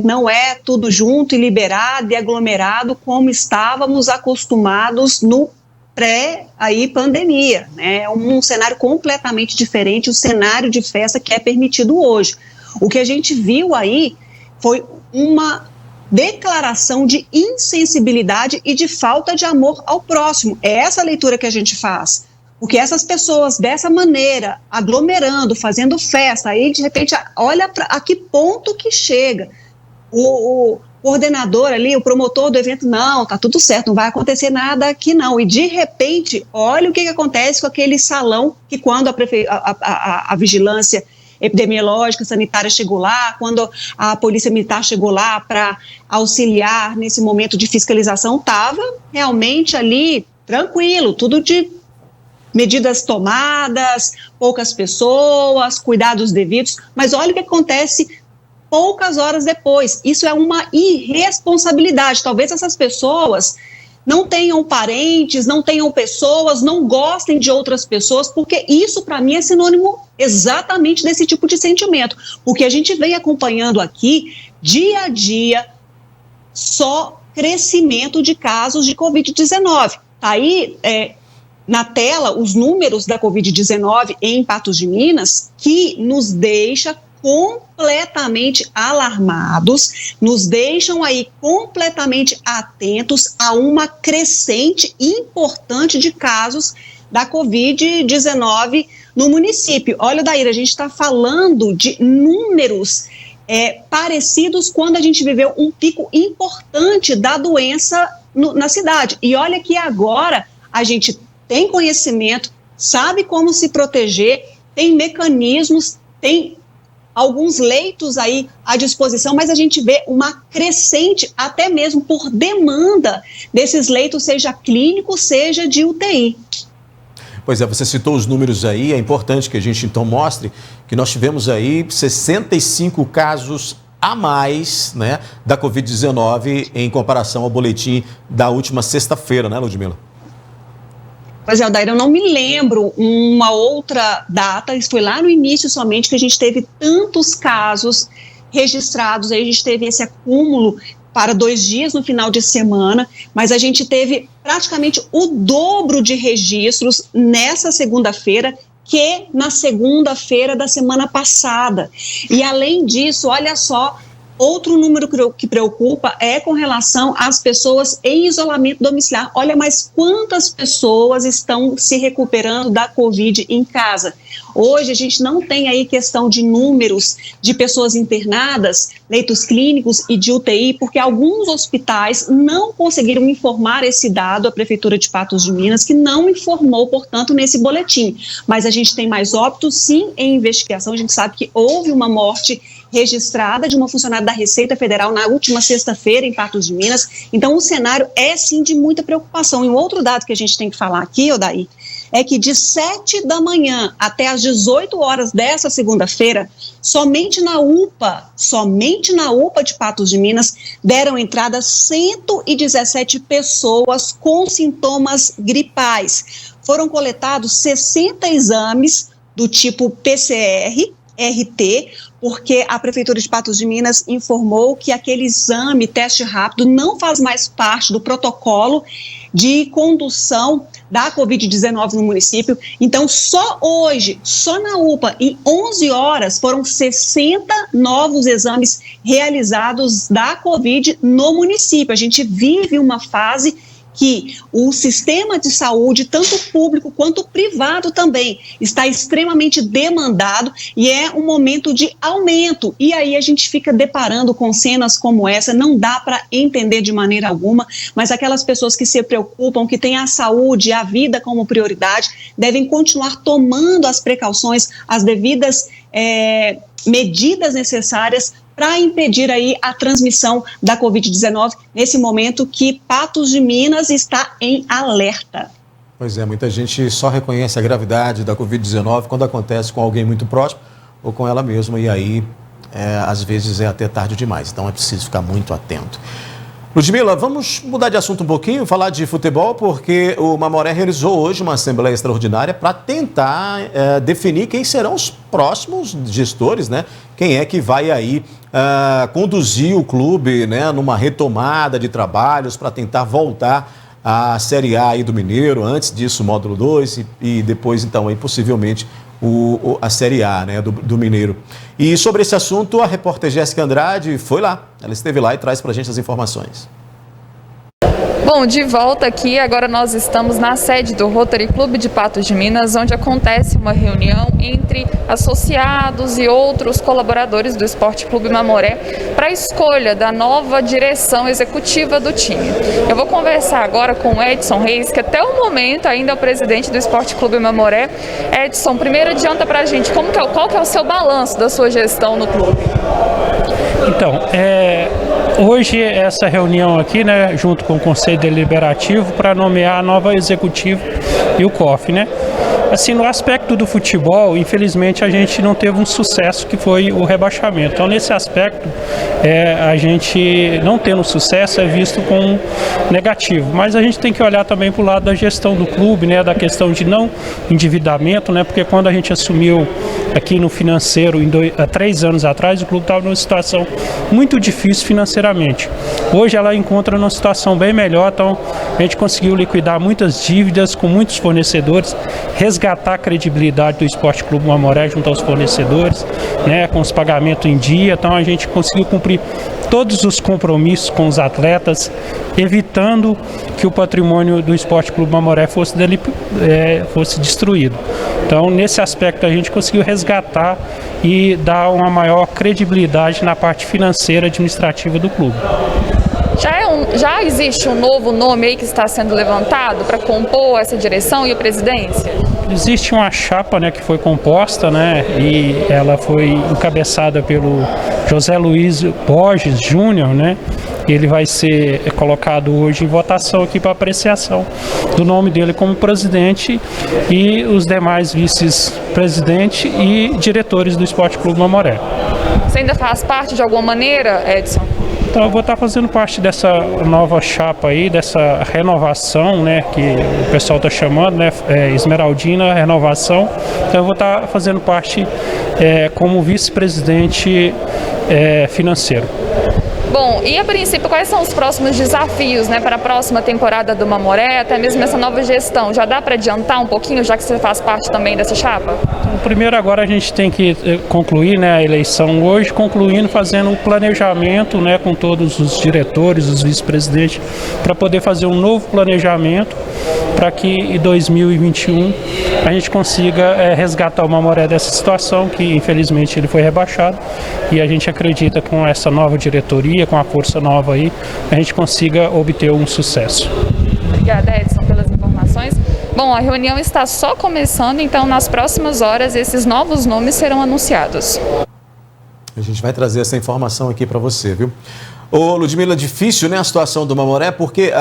não é tudo junto e liberado e aglomerado como estávamos acostumados no pré-pandemia, né? É um cenário completamente diferente, o cenário de festa que é permitido hoje. O que a gente viu aí foi uma declaração de insensibilidade e de falta de amor ao próximo. É essa a leitura que a gente faz. Porque essas pessoas, dessa maneira, aglomerando, fazendo festa, aí de repente, olha a que ponto que chega. O coordenador ali, o promotor do evento, não, tá tudo certo, não vai acontecer nada aqui não. E de repente, olha o que acontece com aquele salão que quando a vigilância epidemiológica, sanitária chegou lá, quando a polícia militar chegou lá para auxiliar nesse momento de fiscalização, estava realmente ali tranquilo, tudo de medidas tomadas, poucas pessoas, cuidados devidos, mas olha o que acontece poucas horas depois. Isso é uma irresponsabilidade. Talvez essas pessoas não tenham parentes, não tenham pessoas, não gostem de outras pessoas, porque isso para mim é sinônimo exatamente desse tipo de sentimento. Porque a gente vem acompanhando aqui, dia a dia, só crescimento de casos de Covid-19. Tá aí na tela os números da Covid-19 em Patos de Minas, que nos deixa completamente alarmados, nos deixam aí completamente atentos a uma crescente importante de casos da Covid-19 no município. Olha, Daíra, a gente está falando de números parecidos quando a gente viveu um pico importante da doença na cidade. E olha que agora a gente tem conhecimento, sabe como se proteger, tem mecanismos, tem alguns leitos aí à disposição, mas a gente vê uma crescente, até mesmo por demanda desses leitos, seja clínico, seja de UTI. Pois é, você citou os números aí, é importante que a gente então mostre que nós tivemos aí 65 casos a mais, né, da Covid-19 em comparação ao boletim da última sexta-feira, né, Ludmila? Pois é, Aldair, eu não me lembro uma outra data, isso foi lá no início somente, que a gente teve tantos casos registrados, aí a gente teve esse acúmulo para 2 dias no final de semana, mas a gente teve praticamente o dobro de registros nessa segunda-feira que na segunda-feira da semana passada. E além disso, olha só, outro número que preocupa é com relação às pessoas em isolamento domiciliar. Olha, mas quantas pessoas estão se recuperando da Covid em casa? Hoje a gente não tem aí questão de números de pessoas internadas, leitos clínicos e de UTI, porque alguns hospitais não conseguiram informar esse dado à Prefeitura de Patos de Minas, que não informou, portanto, nesse boletim. Mas a gente tem mais óbitos, sim, em investigação. A gente sabe que houve uma morte registrada de uma funcionária da Receita Federal na última sexta-feira em Patos de Minas. Então o cenário é sim de muita preocupação. E um outro dado que a gente tem que falar aqui, Odair, é que de 7 da manhã até as 18 horas dessa segunda-feira, somente na UPA de Patos de Minas, deram entrada 117 pessoas com sintomas gripais. Foram coletados 60 exames do tipo PCR, RT, porque a Prefeitura de Patos de Minas informou que aquele exame, teste rápido, não faz mais parte do protocolo de condução da Covid-19 no município. Então, só hoje, só na UPA, em 11 horas, foram 60 novos exames realizados da Covid no município. A gente vive uma fase que o sistema de saúde, tanto público quanto privado também, está extremamente demandado e é um momento de aumento. E aí a gente fica deparando com cenas como essa, não dá para entender de maneira alguma, mas aquelas pessoas que se preocupam, que têm a saúde, a vida como prioridade, devem continuar tomando as precauções, as devidas medidas necessárias para impedir aí a transmissão da Covid-19 nesse momento que Patos de Minas está em alerta. Pois é, muita gente só reconhece a gravidade da Covid-19 quando acontece com alguém muito próximo ou com ela mesma, e aí às vezes é até tarde demais, então é preciso ficar muito atento. Ludmila, vamos mudar de assunto um pouquinho, falar de futebol, porque o Mamoré realizou hoje uma assembleia extraordinária para tentar definir quem serão os próximos gestores, né? Quem é que vai aí conduzir o clube, né, numa retomada de trabalhos para tentar voltar a Série A aí do Mineiro, antes disso o Módulo 2 e depois então aí possivelmente a Série A, né, do Mineiro. E sobre esse assunto, a repórter Jéssica Andrade foi lá, ela esteve lá e traz pra gente as informações. Bom, de volta aqui, agora nós estamos na sede do Rotary Clube de Patos de Minas, onde acontece uma reunião entre associados e outros colaboradores do Esporte Clube Mamoré para a escolha da nova direção executiva do time. Eu vou conversar agora com o Edson Reis, que até o momento ainda é o presidente do Esporte Clube Mamoré. Edson, primeiro adianta para a gente qual que é o seu balanço da sua gestão no clube? Então, hoje essa reunião aqui, né, junto com o Conselho Deliberativo, para nomear a nova executiva e o COF, né? Assim, no aspecto do futebol, infelizmente a gente não teve um sucesso que foi o rebaixamento. Então, nesse aspecto, a gente não tendo sucesso é visto como negativo. Mas a gente tem que olhar também para o lado da gestão do clube, né, da questão de não endividamento, né, porque quando a gente assumiu aqui no financeiro, há 3 anos atrás, o clube estava numa situação muito difícil financeiramente. Hoje ela encontra numa situação bem melhor, então a gente conseguiu liquidar muitas dívidas com muitos fornecedores, resgatar a credibilidade do Esporte Clube Mamoré junto aos fornecedores, né, com os pagamentos em dia. Então a gente conseguiu cumprir todos os compromissos com os atletas, evitando que o patrimônio do Esporte Clube Mamoré fosse destruído. Então, nesse aspecto, a gente conseguiu resgatar e dar uma maior credibilidade na parte financeira e administrativa do clube. Já existe um novo nome aí que está sendo levantado para compor essa direção e a presidência? Existe uma chapa, né, que foi composta, né, e ela foi encabeçada pelo José Luiz Borges Júnior, né? Ele vai ser colocado hoje em votação aqui para apreciação do nome dele como presidente e os demais vice-presidente e diretores do Esporte Clube Mamoré. Você ainda faz parte de alguma maneira, Edson? Então eu vou estar fazendo parte dessa nova chapa aí, dessa renovação, né, que o pessoal está chamando, né, Esmeraldina Renovação. Então eu vou estar fazendo parte como vice-presidente financeiro. Bom, e a princípio, quais são os próximos desafios, né, para a próxima temporada do Mamoré, até mesmo essa nova gestão? Já dá para adiantar um pouquinho, já que você faz parte também dessa chapa? Então, primeiro, agora a gente tem que concluir, né, a eleição hoje, concluindo, fazendo um planejamento, né, com todos os diretores, os vice-presidentes, para poder fazer um novo planejamento para que em 2021 a gente consiga resgatar o Mamoré dessa situação, que infelizmente ele foi rebaixado, e a gente acredita com essa nova diretoria, com a força nova aí, a gente consiga obter um sucesso. Obrigada, Edson, pelas informações. Bom, a reunião está só começando, então nas próximas horas esses novos nomes serão anunciados. A gente vai trazer essa informação aqui para você, viu? Ô, Ludmila, difícil, né, a situação do Mamoré, porque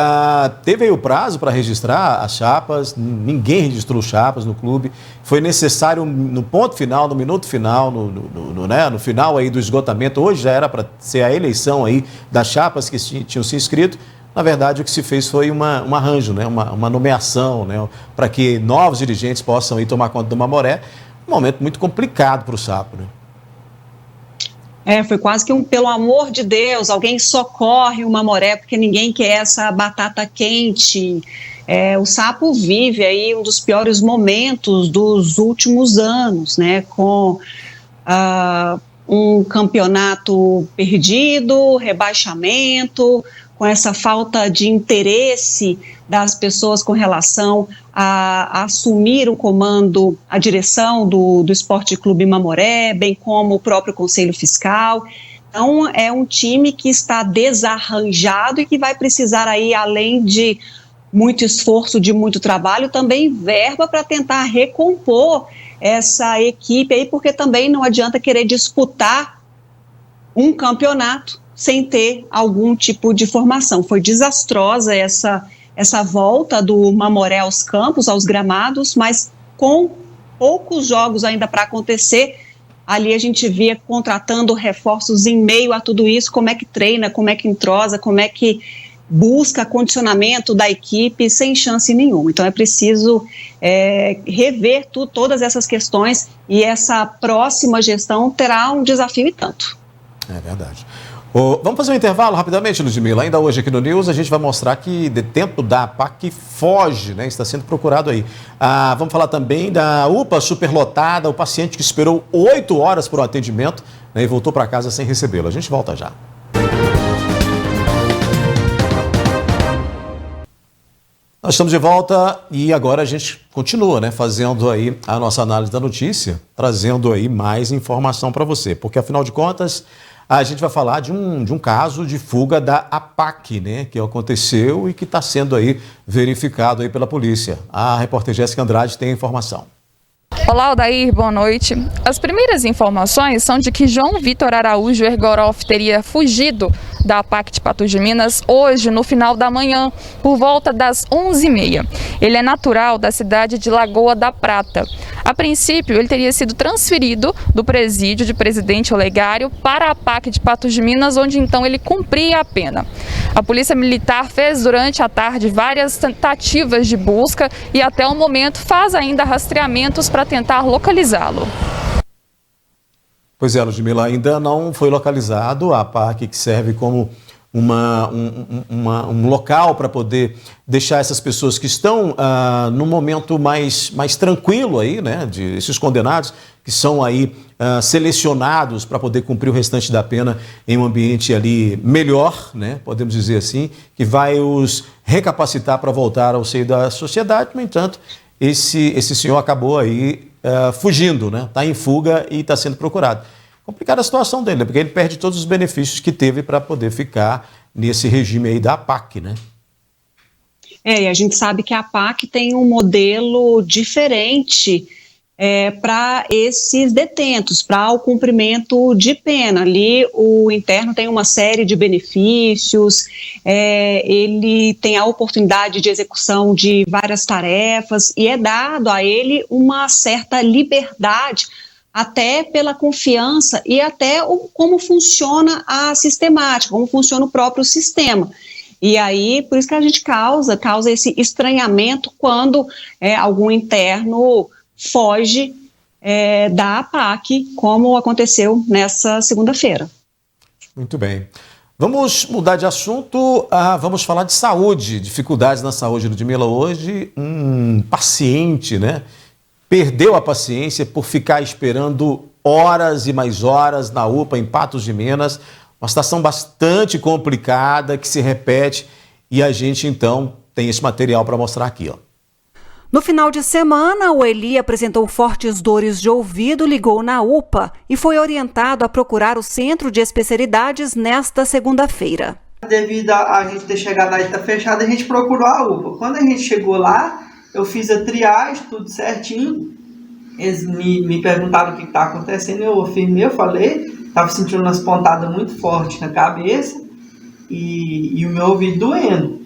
teve aí o prazo para registrar as chapas, ninguém registrou chapas no clube, foi necessário no ponto final, no minuto final, no final aí do esgotamento, hoje já era para ser a eleição aí das chapas que tinham se inscrito. Na verdade, o que se fez foi um arranjo, né, uma nomeação, né, para que novos dirigentes possam aí tomar conta do Mamoré, um momento muito complicado para o Sapo, né? Foi quase que pelo amor de Deus, alguém socorre o Mamoré, porque ninguém quer essa batata quente. O Sapo vive aí um dos piores momentos dos últimos anos, né, com um campeonato perdido, rebaixamento, com essa falta de interesse das pessoas com relação a assumir o comando, a direção do Esporte Clube Mamoré, bem como o próprio Conselho Fiscal. Então, é um time que está desarranjado e que vai precisar aí, além de muito esforço, de muito trabalho, também verba para tentar recompor essa equipe aí, porque também não adianta querer disputar um campeonato sem ter algum tipo de formação. Foi desastrosa essa volta do Mamoré aos campos, aos gramados, mas com poucos jogos ainda para acontecer, ali a gente via contratando reforços em meio a tudo isso, como é que treina, como é que entrosa, como é que busca condicionamento da equipe sem chance nenhuma. Então é preciso rever todas essas questões, e essa próxima gestão terá um desafio e tanto. É verdade. Vamos fazer um intervalo rapidamente, Ludmila. Ainda hoje aqui no News a gente vai mostrar que detento da APAC foge, né? Está sendo procurado aí. Vamos falar também da UPA superlotada, o paciente que esperou 8 horas por um atendimento, né, e voltou para casa sem recebê-lo. A gente volta já. Nós estamos de volta e agora a gente continua, né, fazendo aí a nossa análise da notícia, trazendo aí mais informação para você, porque afinal de contas a gente vai falar de um caso de fuga da APAC, né, que aconteceu e que está sendo aí verificado aí pela polícia. A repórter Jéssica Andrade tem a informação. Olá, Odair, boa noite. As primeiras informações são de que João Vitor Araújo Ergoroff teria fugido da APAC de Patos de Minas hoje, no final da manhã, por volta das 11h30. Ele é natural da cidade de Lagoa da Prata. A princípio, ele teria sido transferido do presídio de Presidente Olegário para a APAC de Patos de Minas, onde então ele cumpria a pena. A Polícia Militar fez durante a tarde várias tentativas de busca e até o momento faz ainda rastreamentos para tentar localizá-lo. Pois é, Ludmila, ainda não foi localizado a APAC, que serve como um local para poder deixar essas pessoas que estão num momento mais tranquilo aí, né, esses condenados que são aí selecionados para poder cumprir o restante da pena em um ambiente ali melhor, né, podemos dizer assim, que vai os recapacitar para voltar ao seio da sociedade. No entanto, esse senhor acabou aí fugindo, né? Está em fuga e está sendo procurado. Complicada a situação dele, né? Porque ele perde todos os benefícios que teve para poder ficar nesse regime aí da APAC, né? E a gente sabe que a APAC tem um modelo diferente para esses detentos, para o cumprimento de pena. Ali o interno tem uma série de benefícios, ele tem a oportunidade de execução de várias tarefas e é dado a ele uma certa liberdade, até pela confiança e até como funciona a sistemática, como funciona o próprio sistema. E aí, por isso que a gente causa esse estranhamento quando algum interno foge da APAC, como aconteceu nessa segunda-feira. Muito bem. Vamos mudar de assunto, vamos falar de saúde, dificuldades na saúde. Ludmila, hoje um paciente, né, perdeu a paciência por ficar esperando horas e mais horas na UPA em Patos de Minas, uma situação bastante complicada que se repete e a gente então tem esse material para mostrar aqui, ó. No final de semana, o Eli apresentou fortes dores de ouvido, ligou na UPA e foi orientado a procurar o centro de especialidades nesta segunda-feira. Devido a gente ter chegado lá e estar fechado, a gente procurou a UPA. Quando a gente chegou lá, eu fiz a triagem, tudo certinho. Eles me perguntaram o que estava acontecendo, eu afirmei, eu falei, estava sentindo umas pontadas muito fortes na cabeça e o meu ouvido doendo.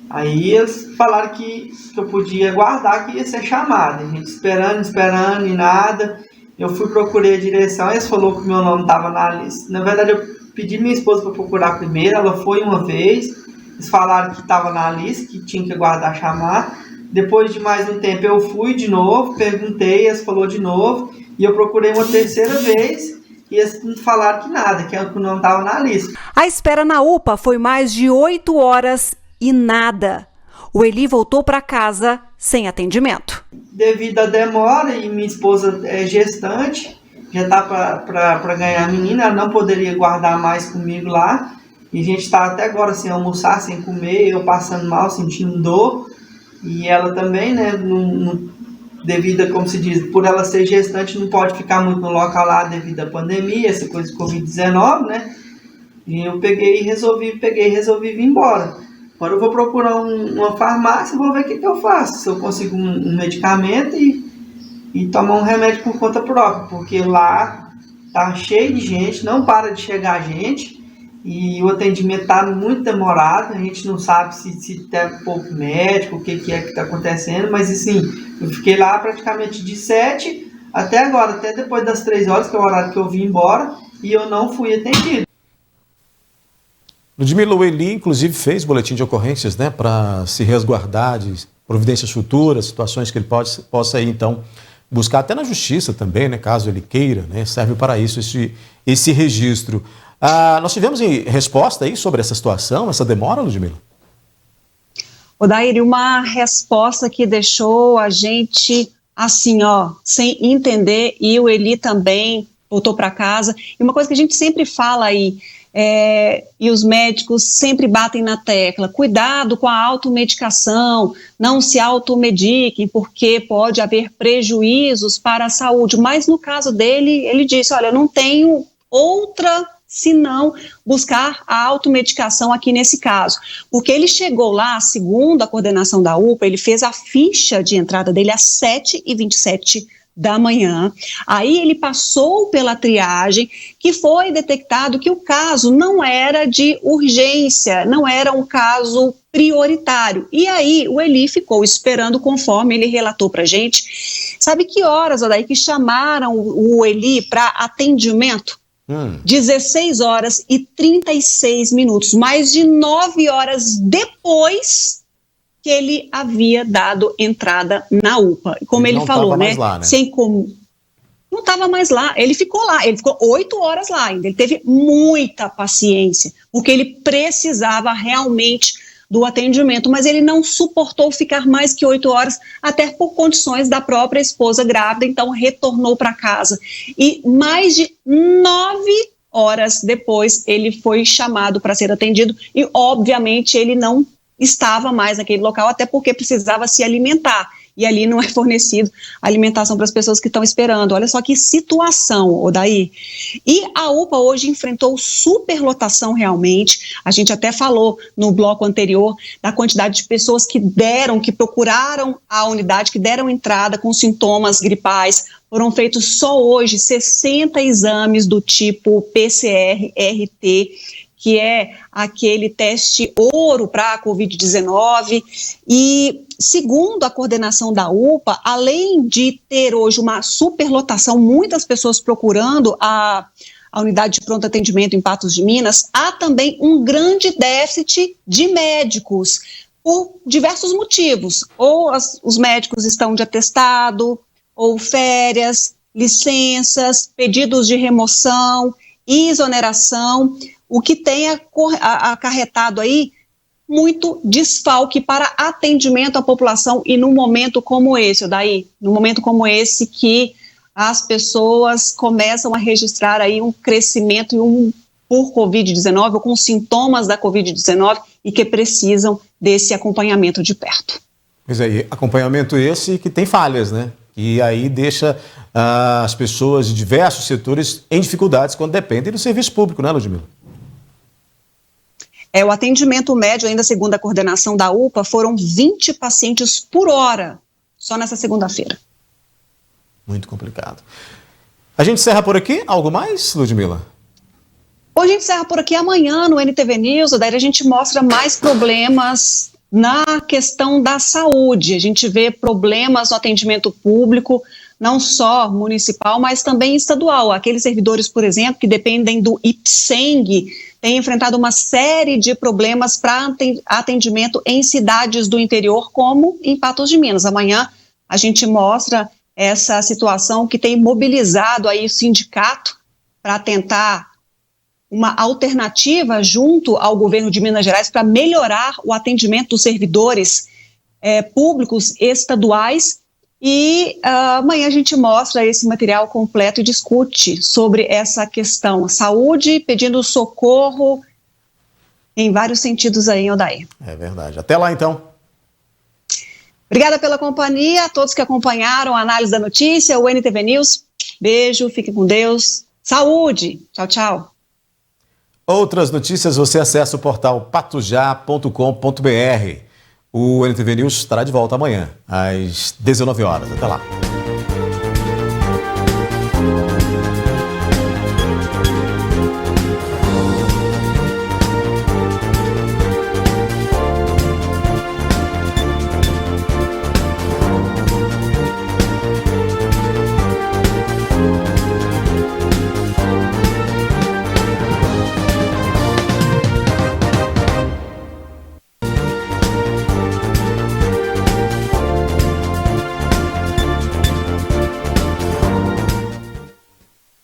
Aí eles falaram que eu podia guardar, que ia ser chamado. A gente esperando e nada. Eu procurei a direção, eles falaram que o meu nome estava na lista. Na verdade, eu pedi minha esposa para procurar primeiro, ela foi uma vez. Eles falaram que estava na lista, que tinha que aguardar chamar. Depois de mais um tempo eu fui de novo, perguntei, eles falaram de novo. E eu procurei uma terceira vez e eles falaram que nada, que o nome estava na lista. A espera na UPA foi mais de 8 horas e nada. O Eli voltou para casa sem atendimento. Devido à demora, e minha esposa é gestante, já está para ganhar a menina, ela não poderia guardar mais comigo lá. E a gente está até agora sem almoçar, sem comer, eu passando mal, sentindo dor. E ela também, né, devido a, como se diz, por ela ser gestante, não pode ficar muito no local lá devido à pandemia, essa coisa de Covid-19, né? E eu peguei e resolvi vir embora. Agora eu vou procurar uma farmácia e vou ver o que eu faço. Se eu consigo um medicamento e tomar um remédio por conta própria. Porque lá tá cheio de gente, não para de chegar gente. E o atendimento está muito demorado. A gente não sabe se tem pouco médico, o que é que está acontecendo. Mas assim, eu fiquei lá praticamente de 7 até agora, até depois das 3 horas, que é o horário que eu vim embora. E eu não fui atendido. Ludmila, o Eli, inclusive, fez boletim de ocorrências, né, para se resguardar de providências futuras, situações que ele possa ir, então, buscar até na justiça também, né, caso ele queira, né, serve para isso esse registro. Nós tivemos resposta aí sobre essa situação, essa demora, Ludmila? Odair, uma resposta que deixou a gente assim, sem entender, e o Eli também voltou para casa. E uma coisa que a gente sempre fala aí, e os médicos sempre batem na tecla, cuidado com a automedicação, não se automediquem, porque pode haver prejuízos para a saúde. Mas no caso dele, ele disse, olha, eu não tenho outra senão buscar a automedicação aqui nesse caso. Porque ele chegou lá, segundo a coordenação da UPA, ele fez a ficha de entrada dele às 7h27 da manhã, aí ele passou pela triagem, que foi detectado que o caso não era de urgência, não era um caso prioritário, e aí o Eli ficou esperando conforme ele relatou pra gente. Sabe que horas, Odair, que chamaram o Eli para atendimento? 16h36, mais de 9 horas depois que ele havia dado entrada na UPA. Como ele falou, né? Lá, né? Não estava mais lá. Ele ficou lá, ele ficou 8 horas lá ainda. Ele teve muita paciência, porque ele precisava realmente do atendimento, mas ele não suportou ficar mais que 8 horas, até por condições da própria esposa grávida, então retornou para casa. E mais de 9 horas depois, ele foi chamado para ser atendido e, obviamente, ele não estava mais naquele local, até porque precisava se alimentar, e ali não é fornecido alimentação para as pessoas que estão esperando. Olha só que situação, Odair. E a UPA hoje enfrentou superlotação realmente. A gente até falou no bloco anterior da quantidade de pessoas que procuraram a unidade, que deram entrada com sintomas gripais. Foram feitos só hoje 60 exames do tipo PCR-RT, que é aquele teste ouro para a Covid-19, e segundo a coordenação da UPA, além de ter hoje uma superlotação, muitas pessoas procurando a unidade de pronto atendimento em Patos de Minas, há também um grande déficit de médicos, por diversos motivos, ou os médicos estão de atestado, ou férias, licenças, pedidos de remoção, exoneração, o que tem acarretado aí muito desfalque para atendimento à população, e num momento como esse, Odair, num momento como esse que as pessoas começam a registrar aí um crescimento por Covid-19 ou com sintomas da Covid-19 e que precisam desse acompanhamento de perto. Pois é, acompanhamento esse que tem falhas, né? E aí deixa as pessoas de diversos setores em dificuldades quando dependem do serviço público, né, Ludmila? O atendimento médio, ainda segundo a coordenação da UPA, foram 20 pacientes por hora, só nessa segunda-feira. Muito complicado. A gente encerra por aqui? Algo mais, Ludmila? Hoje a gente encerra por aqui. Amanhã no NTV News, daí a gente mostra mais problemas na questão da saúde. A gente vê problemas no atendimento público, não só municipal, mas também estadual. Aqueles servidores, por exemplo, que dependem do IPSENG, têm enfrentado uma série de problemas para atendimento em cidades do interior, como em Patos de Minas. Amanhã a gente mostra essa situação que tem mobilizado aí o sindicato para tentar uma alternativa junto ao governo de Minas Gerais para melhorar o atendimento dos servidores públicos estaduais. E amanhã a gente mostra esse material completo e discute sobre essa questão. Saúde pedindo socorro em vários sentidos aí, Odair. É verdade. Até lá, então. Obrigada pela companhia, a todos que acompanharam a análise da notícia, o NTV News. Beijo, fiquem com Deus. Saúde. Tchau, tchau. Outras notícias você acessa o portal patujá.com.br. O NTV News estará de volta amanhã, às 19 horas. Até lá.